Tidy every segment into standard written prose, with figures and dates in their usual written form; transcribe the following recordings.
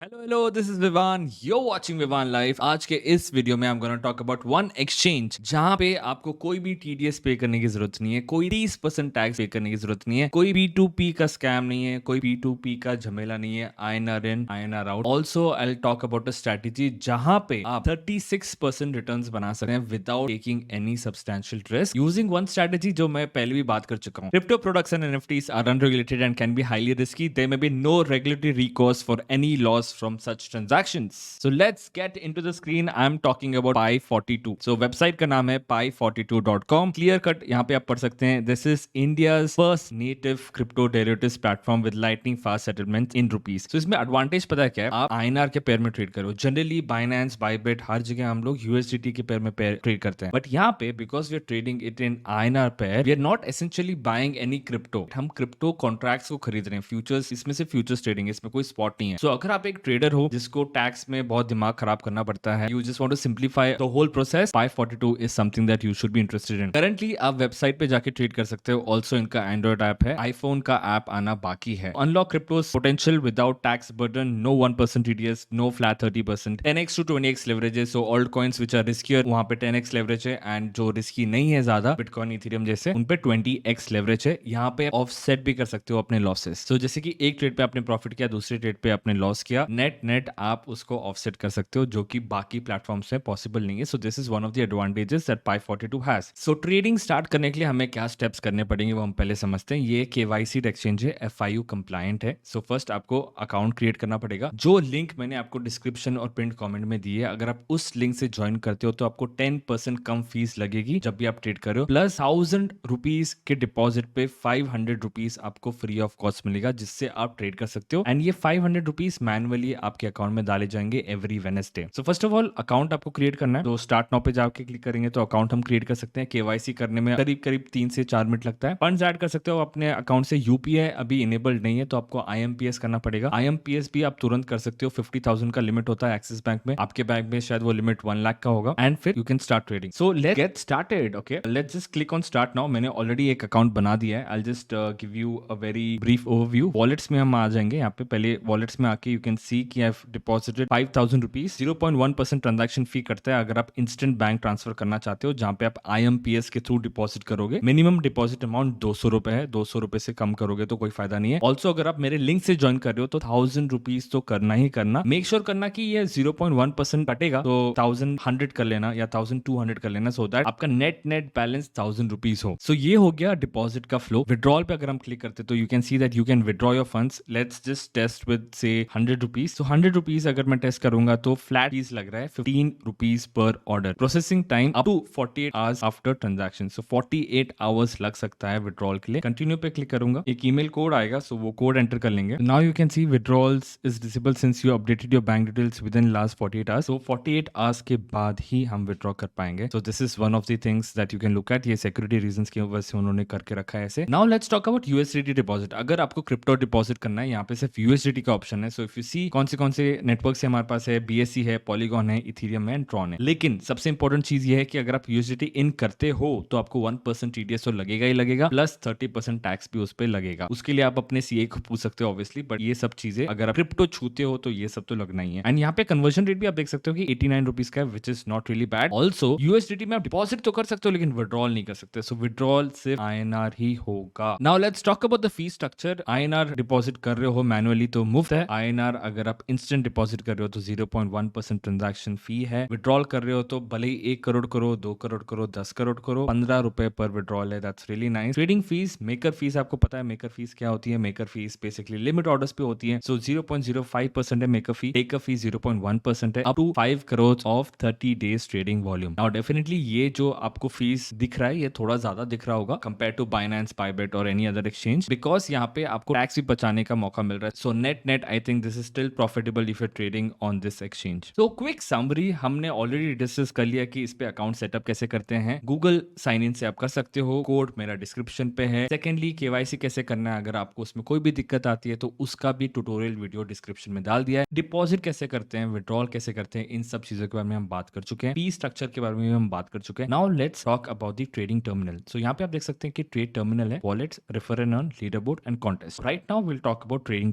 Hello this is Vivaan you watching Vivaan life. आज के इस वीडियो में I am gonna talk about one exchange जहां पे आपको कोई भी टीडीएस पे करने की जरूरत नहीं है, कोई 30% टैक्स पे करने की जरूरत नहीं है, कोई P2P का स्कैम नहीं है, कोई P2P का झमेला नहीं है। INR in INR out. Also I will talk about a strategy जहां पे आप 36% रिटर्न्स बना सकते हैं without taking any substantial risk using one strategy जो मैं पहले भी बात कर चुका हूं। Crypto products and NFTs are unregulated and can be highly risky. There may be no regulatory recourse for any loss from such transactions. So let's get into the screen. I'm talking about Pi42. So website का नाम है pi42.com. Clear cut यहाँ पे आप पढ़ सकते हैं. This is India's first native crypto derivatives platform with lightning fast settlements in rupees. So इसमें advantage पता है क्या है? आप INR के पेयर में ट्रेड करो. Generally Binance, Bybit हर जगह हम लोग USDT के पेयर में ट्रेड करते हैं. But यहाँ पे because we are trading it in INR pair, we are not essentially buying any crypto. हम क्रिप्टो कॉन्ट्रैक्ट्स को खरीद रहे हैं. फ्यूचर्स, इसमें से फ्यूचर्स ट्रेडिंग है, इसमें कोई स्पॉट नहीं है. सो अगर आप एक ट्रेडर हो जिसको टैक्स में बहुत दिमाग खराब करना पड़ता है, you just want to simplify the whole process, Pi42 is something that you should be interested in. Currently आप वेबसाइट पे जाके ट्रेड कर सकते हो. ऑल्सो इनका एंड्रॉइड ऐप है, आईफोन का ऐप आना बाकी है. Unlock crypto's potential without tax burden, no 1% TDS, no flat 30%, 10x to 20x leverage है. So alt coins which are riskier वहां पे 10x लेवरेज है, एंड जो रिस्की नहीं है ज्यादा बिटकॉइन इथेरियम जैसे उन पे 20x लेवरेज है. यहाँ पे ऑफसेट भी कर सकते हो अपने लॉसेस. सो जैसे कि एक ट्रेड पे आपने प्रॉफिट किया, दूसरे ट्रेड पे आपने लॉस किया, नेट आप उसको ऑफसेट कर सकते हो, जो कि बाकी प्लेटफॉर्म्स में पॉसिबल नहीं है. So this is one of the advantages that Pi42 has. So trading start करने के लिए हमें क्या स्टेप्स करने पड़ेंगे वो हम पहले समझते हैं. ये KYC एक्सचेंज है, FIU कंप्लायंट है. सो फर्स्ट आपको अकाउंट क्रिएट करना पड़ेगा. जो लिंक मैंने आपको डिस्क्रिप्शन और पिन कमेंट में दी है, अगर आप उस लिंक से ज्वाइन करते हो तो आपको 10% कम फीस लगेगी जब भी आप ट्रेड कर रहे हो. प्लस 1000 रुपीज के डिपॉजिट पे 500 रुपीज आपको फ्री ऑफ कॉस्ट मिलेगा, जिससे आप ट्रेड कर सकते हो. एंड ये 500 रुपीज मैनुअली आपके अकाउंट में डाले जाएंगे every Wednesday. So first of all account आपको क्रिएट करना है. तो स्टार्ट नाउ पे जाके क्लिक करेंगे तो अकाउंट हम क्रिएट कर सकते हैं. KYC करने में करीब करीब 3 से 4 मिनट लगता है. फंड्स ऐड कर सकते हो अपने अकाउंट से. UPI अभी इनेबल्ड नहीं है तो आपको IMPS करना पड़ेगा. IMPS भी आप तुरंत कर सकते हो. 50,000 का लिमिट होता है एक्सिस बैंक में. आपके बैंक में शायद वो लिमिट 1 लाख का होगा. एंड फिर you can start trading. So let's get started. Okay, let's just click on start now. मैंने ऑलरेडी एक अकाउंट बना दिया है. I just give you a very brief overview. Wallets में हम आ जाएंगे. यहाँ पे पहले वॉलेट्स में आके यू कैन सी कि I have deposited 5,000 rupees. 0.1% transaction fee करता है अगर आप इंस्टेंट बैंक ट्रांसफर करना चाहते हो, जहां पे आप IMPS के थ्रू डिपॉजिट करोगे. मिनिमम डिपॉजिट अमाउंट 200 रुपए है. 200 रुपए से कम करोगे तो कोई फायदा नहीं है. ऑल्सो अगर आप मेरे लिंक से ज्वाइन कर रहे हो तो 1000 रुपीज तो करना ही करना. मेक श्योर करना कि ये 0.1% कटेगा तो 1100 कर लेना या 1200 कर लेना, सो दैट आपका नेट बैलेंस 1000 रुपीज हो. सो ये हो गया डिपॉजिट का फ्लो. विड्रॉल पे अगर हम क्लिक करते तो you can see that you can withdraw your funds. Let's just test with say 100 rupees. तो 100 रुपीज अगर मैं टेस्ट करूंगा तो फ्लैट फीस लग रहा है 15 रुपीज पर order. Processing time up to 48 hours after transaction. So 48 hours लग सकता है विड्रॉल के लिए. कंटिन्यू पे क्लिक करूंगा, एक ईमेल कोड आएगा, सो वो कोड एंटर कर लेंगे. Now you can C withdrawals is disable since you updated your bank details with in last 48 hours. So 48 hours के बाद ही हम विड्रॉ कर पाएंगे. So this is one of the things that you can look at. ये security reasons की वजह से उन्होंने करके रखा है ऐसे. Now let's talk about USDT deposit. अगर आपको क्रिप्टो डिपॉजिट करना है, यहाँ पे सिर्फ USDT का ऑप्शन है. सो इफ यू सी कौन से नेटवर्क से हमारे पास है, BSC है, पॉलीगॉन है, इथेरियम है, ट्रॉन है. लेकिन सबसे इंपॉर्टेंट चीज ये है कि अगर आप USDT इन करते हो तो आपको 1% TDS तो लगेगा ही लगेगा, प्लस 30% टैक्स भी उस पर लगेगा. उसके लिए आप अपने CA को पूछ सकते हो ऑब्वियसली, बट ये सब चीजें अगर आप क्रिप्टो छूते हो तो ये सब तो लगना ही है. एंड यहाँ पे कन्वर्जन रेट भी आप देख सकते हो कि 89 रुपीज का है, which is not really bad. Also USDT में आप डिपॉजिट तो कर सकते हो लेकिन विड्रॉल नहीं कर सकते. सो विड्रॉल सिर्फ INR ही होगा. Now let's talk about the fee structure. INR deposit कर रहे हो मैनुअली तो मुफ्त है. INR अगर आप इंस्टेंट डिपॉजिट कर रहे हो तो 0.1% ट्रांजैक्शन फी है. विड्रॉल कर रहे हो तो भले ही 1 करोड़ करो, 2 करोड़ करो, 10 करोड़ करो, 15 रुपए पर विड्रॉल है. That's really nice. Trading fees, maker fees, आपको पता है मेकर फीस क्या होती है. Maker fees basically limit orders पे होती है. सो 0.05% है मेकर फी. टेकर फी 0.1% है up to 5 crore of 30 days trading volume. Now definitely ये जो आपको फीस दिख रहा है ये थोड़ा ज्यादा दिख रहा होगा कंपेयर टू Binance, Bybit और एनी अदर एक्सचेंज, बिकॉज यहाँ पे आपको टैक्स भी बचाने का मौका मिल रहा है. So net I think this is still profitable if you trading on this exchange. So quick summary, हमने ऑलरेडी डिस्कस कर लिया कि इस पे अकाउंट सेटअप कैसे करते हैं. गूगल साइन इन से आप कर सकते हो, कोड मेरा डिस्क्रिप्शन पे है. सेकेंडली KYC कैसे करना है, अगर आपको उसमें कोई भी दिक्कत आती है तो उसका भी ट्यूटोरियल वीडियो डिस्क्रिप्शन में डाल दिया है. डिपॉजिट कैसे करते हैं, विड्रॉल कैसे करते हैं, इन सब चीजों के बारे में हम बात कर चुके हैं. फी स्ट्रक्चर के बारे में हम बात कर चुके हैं. Now let's talk about the trading terminal. So यहाँ पे आप देख सकते हैं कि ट्रेड टर्मिनल है, wallets, refer and earn, leader board and contest. Right now will talk about trading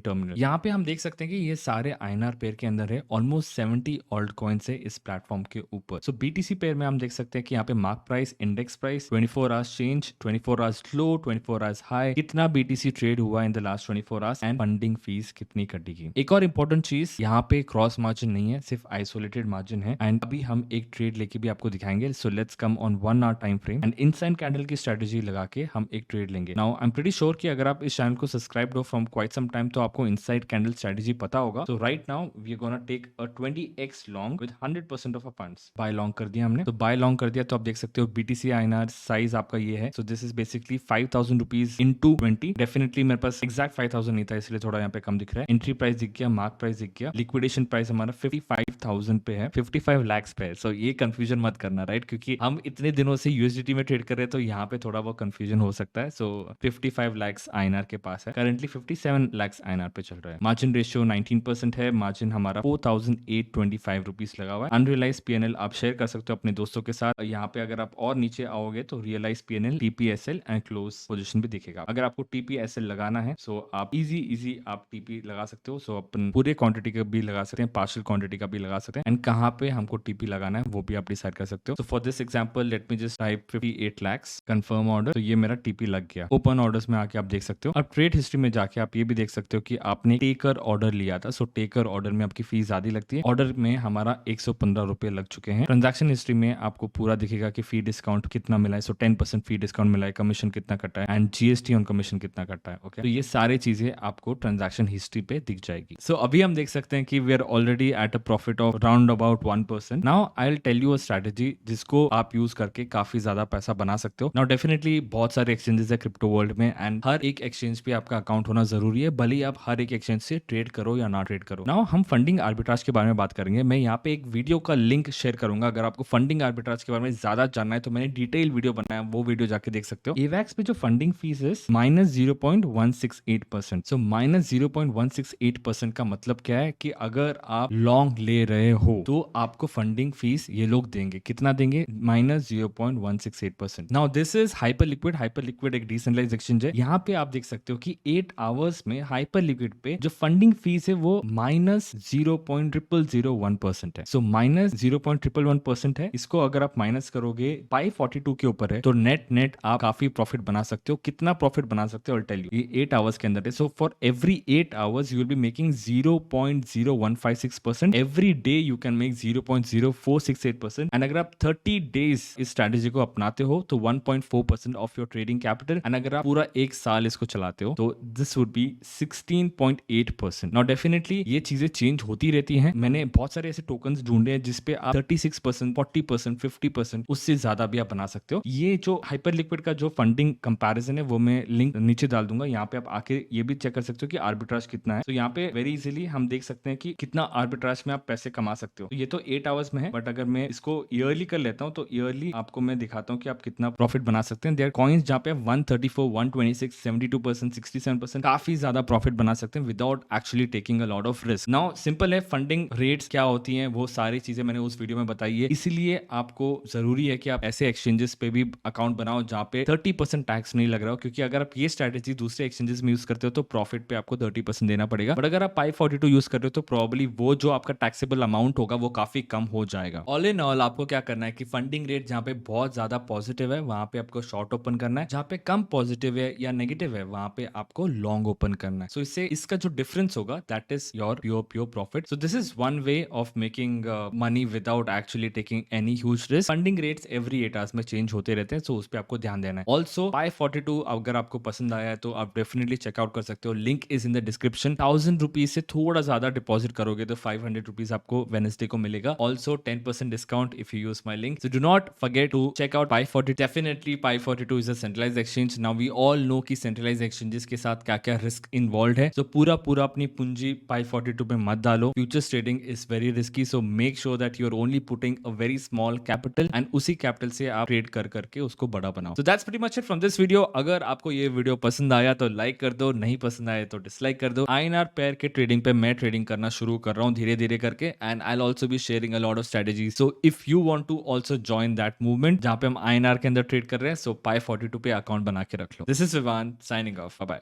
terminal. यहाँ पे हम देख सकते हैं कि ये सारे आईएनआर पेयर के अंदर है ऑलमोस्ट 70 ऑल्ट कॉइन्स है इस प्लेटफॉर्म के ऊपर। सो बीटीसी पेयर में हम देख सकते हैं कि यहाँ पे mark price, index price, 24 hours change, 24 hours low, 24 hours high, कितना बीटीसी ट्रेड हुआ in the last 24 hours and funding fees कितनी कटेगी। एक और इंपॉर्टेंट चीज, यहाँ पे क्रॉस मार्जिन नहीं है, सिर्फ आइसोलेटेड मार्जिन है एंड अभी हम एक ट्रेड लेके भी आपको दिखाएंगे। So let's come on 1 hour time frame and inside candle की स्ट्रेटेजी लगा के हम एक ट्रेड लेंगे। Now I am pretty sure कि अगर आप इस चैनल को सब्सक्राइब हो फ्रॉम क्वाइट सम टाइम तो आपको इनसाइड कैंडल स्ट्रेटेजी पता होगा। So right now we are gonna take a 20x long with 100% of a funds. Buy long कर दिया हमने, तो बाय लॉन्ग कर दिया तो आप देख सकते हो बीटीसी आईएनआर साइज आपका ये है। So this is basically 5000 rupees into 20। Definitely मेरे पास एग्जैक्ट 5000 नहीं था इसलिए थोड़ा यहाँ पे कम दिख रहा है। एंट्री प्राइस दिख गया, मार्क प्राइस दिख गया, लिक्विडेशन प्राइस हमारा 55,000 पे है, 55 लाख पे है। सो ये कंफ्यूजन मत करना, राइट, क्योंकि हम इतने दिनों से यूएसडीटी में ट्रेड कर रहे हैं तो यहाँ पे थोड़ा वो कंफ्यूजन हो सकता है। सो 55 लाख आईएनआर के पास है, करंटली 57 लाख आईएनआर पे चल रहा है। मार्जिन रेशियो 19% है, मार्जिन हमारा 4825 रुपीज लगा हुआ है। अनरियलाइज पीएनएल आप शेयर कर सकते हो अपने दोस्तों के साथ। यहाँ पे अगर आप और नीचे आओगे तो realise PNL, TPSL and close position भी दिखेगा। अगर आपको टीपीएसएल लगाना है सो आप इजी आप टीपी लगा सकते हो। सो अपन पूरे क्वांटिटी का भी लगा सकते हैं, पार्शियल क्वांटिटी का भी लगा सकते हैं एंड कहाँ पे हमको टीपी लगाना है वो भी आप डिसाइड कर सकते हो। So for this example let me just type 58 lakh confirm order. तो ये मेरा टीपी लग गया। ओपन ऑर्डर्स में आके आप देख सकते हो। अब ट्रेड हिस्ट्री में जाके आप ये भी देख सकते हो कि आपने टेकर ऑर्डर लिया था। सो टेकर ऑर्डर में आपकी फीस आधी लगती है। ऑर्डर में हमारा 115 रुपए लग चुके हैं। ट्रांजैक्शन हिस्ट्री में आपको पूरा दिखेगा कि फी डिस्काउंट कितना मिला है। सो 10% फी डिस्काउंट मिला है, कमीशन कितना कटा है एंड जीएसटी ऑन कमीशन कितना कटा है। ओके, तो ये सारी चीजें आपको ट्रांजैक्शन हिस्ट्री पे दिख जाएगी। सो अभी हम देख सकते हैं कि we are already at a profit of round about 1%। Now I will tell you a strategy जिसको आप यूज करके काफी ज्यादा पैसा बना सकते हो। नाउ डेफिनेटली बहुत सारे एक्सचेंजेस है क्रिप्टो वर्ल्ड में एंड हर एक एक्सचेंज पे आपका अकाउंट होना जरूरी है, भले ही आप हर एक एक्सचेंज से ट्रेड करो या ना ट्रेड करो। नाउ हम फंडिंग आर्बिट्राज के बारे में बात करेंगे। मैं यहाँ पे एक वीडियो का लिंक शेयर करूंगा। अगर आपको फंडिंग आर्बिट्राज के बारे में ज्यादा जानना है तो मैंने डिटेल वीडियो बनाया, वो वीडियो जाके देख सकते हो। एवैक्स पे जो फंडिंग फीस है -0.168%। सो -0.168% का मतलब क्या है कि अगर आप लॉन्ग ले रहे हो तो आपको फंडिंग फीस ये लोग देंगे। कितना देंगे? -0.168%। Now this is hyper liquid. Hyper liquid एक डिसेंट्रलाइज्ड एक्सचेंज है। यहाँ पे आप देख सकते हो कि 8 आवर्स में हाइपर लिक्विड पे जो फंडिंग फीस है वो -0.0001% है। सो -0.111% है। इसको अगर आप माइनस करोगे 542 के ऊपर है तो नेट आप काफी प्रॉफिट बना सकते हो। कितना प्रॉफिट बना सकते हो? टेल यू, ये 8 आवर्स के अंदर है। So for every 8 hours you will be making 0.0156%। Every day you can make 0.0468%। And अगर आप 30 डेज इस स्ट्रेटेजी को अपनाते हो तो 1.4% of your trading capital. And अगर आप पूरा एक साल इसको चलाते हो तो this would be 16.8%। Now definitely ये चीजें चेंज होती रहती हैं। मैंने बहुत सारे ऐसे टोकन्स ढूंढे हैं जिसपे आप 36%, 40%, 50%, उससे ज्यादा भी आप बना सकते हो। ये जो हाइपर लिक्विड का जो फंडिंग कंपैरिजन है वो मैं लिंक नीचे डाल दूंगा। यहाँ पे आप आके ये भी चेक कर सकते हो कि आर्बिट्राज कितना है। तो यहाँ पे वेरी इजीली हम देख सकते हैं कि कितना आर्बिट्राज में आप पैसे कमा सकते हो। तो ये तो 8 आवर्स में है, बट अगर मैं इसको ईयरली कर लेता हूँ तो ईयरली आपको मैं दिखाता हूँ कि आप कितना प्रॉफिट बना सकते हैं। देयर कॉइन्स जहाँ पे 134, 126, 72%, 67% काफी ज्यादा प्रॉफिट बना सकते हैं without actually taking a lot of risk. Now simple है, फंडिंग रेट्स क्या होती हैं वो सारी चीजें मैंने उस वीडियो में बताई है। इसीलिए आपको जरूरी है कि आप ऐसे एक्सचेंजेस पे भी अकाउंट बनाओ जहाँ पे 30% टैक्स नहीं लग रहा हो, क्योंकि अगर आप ये स्ट्रेटेजी दूसरे एक्सचेंजेस में यूज करते हो तो प्रॉफिट पे आपको 30% देना पड़ेगा। बट अगर आप 542 यूज कर रहे हो तो प्रॉब्ली वो जो आपका टैक्सेबल अमाउंट होगा वो काफी कम हो जाएगा। ऑल इन ऑल आपको क्या करना है कि फंडिंग रेट जहाँ पे बहुत ज्यादा पॉजिटिव है वहां पे आपको शॉर्ट ओपन करना है, जहाँ पे कम पॉजिटिव है या नेगेटिव है वहां पे आपको लॉन्ग ओपन करना है। सो इससे इसका जो डिफरेंस होगा that is your pure profit. So this is one way of making money without actually taking any huge risk. Funding rates every 8 hours में चेंज होते रहते हैं, सो उस पर आपको ध्यान देना है। ऑल्सो 542 अगर आपको पसंद आया है तो आप डेफिनेटली चेकआउट कर सकते हो, link is in the description. 1000 rupees से थोड़ा ज्यादा डिपॉजिट करोगे तो 500 रुपीज आपको वेडनेसडे को मिलेगा। Also 10% discount if you use my link. So do not forget to check out 542। Definitely 542 is a centralised exchange. Now we all know कि centralised exchanges के साथ क्या क्या रिस्क इन्वॉल्व है। सो पूरा अपनी पूंजी 542 पे मत डालो। Futures trading is very risky, so make sure that you are only putting a very small capital and उसी कैपिटल से आप ट्रेड कर करके उसको बड़ा बनाओ। So that's pretty much it from this video. अगर आपको ये वीडियो पसंद आया तो लाइक कर दो, नहीं पसंद आया तो डिसलाइक कर दो। आईएनआर पेयर के ट्रेडिंग पे मैं ट्रेडिंग करना शुरू कर रहा हूँ धीरे धीरे करके, and I will also be sharing a lot of strategies. So if you want to also join that movement जहां पे हम आईएनआर के अंदर ट्रेड कर रहे हैं, सो 542 पे अकाउंट बना के रख लो। This is Vivaan signing off, bye bye.